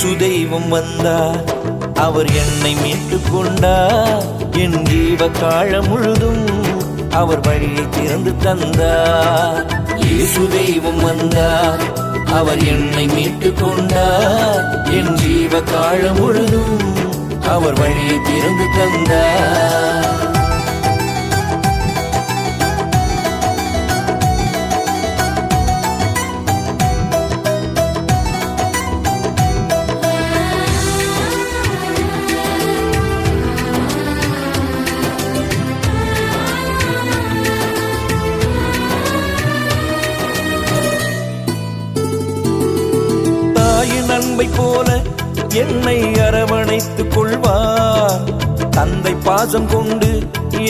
இயேசு தெய்வம் வந்தார், அவர் என்னை மீட்டுக் கொண்டார். என் ஜீவ காலம் முழுதும் அவர் வழியை திறந்து தந்தார். இயேசு தெய்வம் வந்தார், அவர் என்னை மீட்டுக் கொண்டார். என் ஜீவ காலம் முழுதும் அவர் வழியை திறந்து தந்தார். அன்பை போல என்னை அரவணைத்துக் கொள்வார். தந்தை பாசம் கொண்டு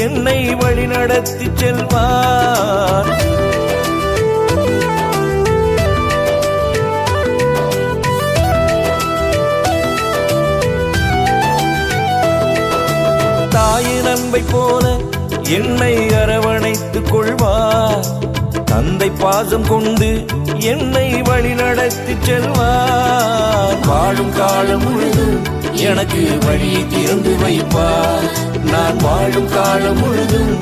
என்னை வழி நடத்தி செல்வார். தாயின் அன்பை போல என்னை அரவணைத்துக் கொள்வார். தந்தை பாசம் கொண்டு என்னை வழி நடத்தி செல்வார். வாழும் காலம் முழுதும் எனக்கு வழியை திறந்து வைப்பார். நான் வாழும் காலம் முழுதும்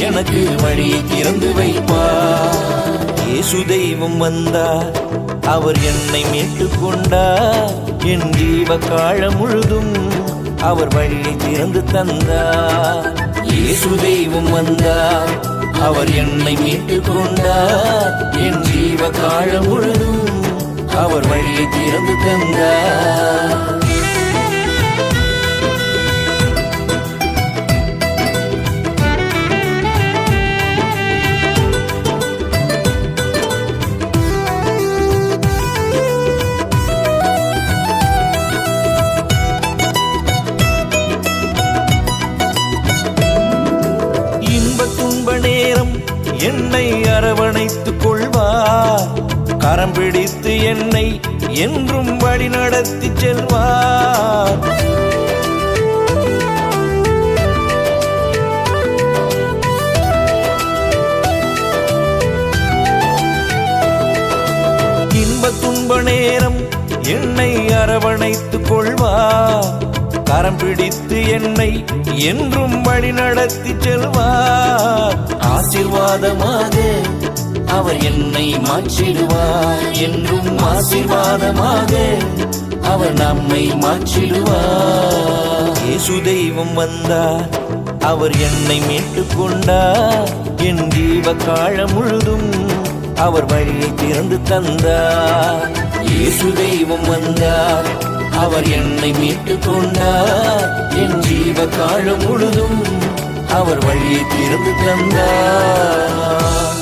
எனக்கு வழியை திறந்து வைப்பார். இயேசு தெய்வம் வந்தார், அவர் என்னை மீட்டுக் கொண்டார். என் ஜீவ காலம் முழுதும் அவர் வழியை திறந்து தந்தார். இயேசு தெய்வம் வந்தார், அவர் என்னை மீட்டுக் கொண்டார். என் ஜீவ காலம் முழுதும் அவர் வழியை திறந்து தந்தார். என்னை அரவணைத்துக் கொள்வார். கரம் பிடித்து என்னை என்றும் வழி நடத்தி செல்வார். இன்ப துன்ப நேரம் என்னை அரவணைத்துக் கொள்வார். கரம் பிடித்து என்னை என்றும் வழி நடத்தி செல்வார். ஆசீர்வாதமாக அவர் என்னை மாற்றிடுவார். என்றும் ஆசீர்வாதமாக அவர் நம்மை மாற்றிடுவார். இயேசு தெய்வம் வந்தார், அவர் என்னை மீட்டுக் கொண்டார். என் ஜீவ காலம் முழுதும் அவர் வழியை திறந்து தந்தார். இயேசு தெய்வம் வந்தார், அவர் என்னை மீட்டுக் கொண்டார். என் ஜீவ காலம் முழுதும் அவர் வழியை திறந்து தந்தார்.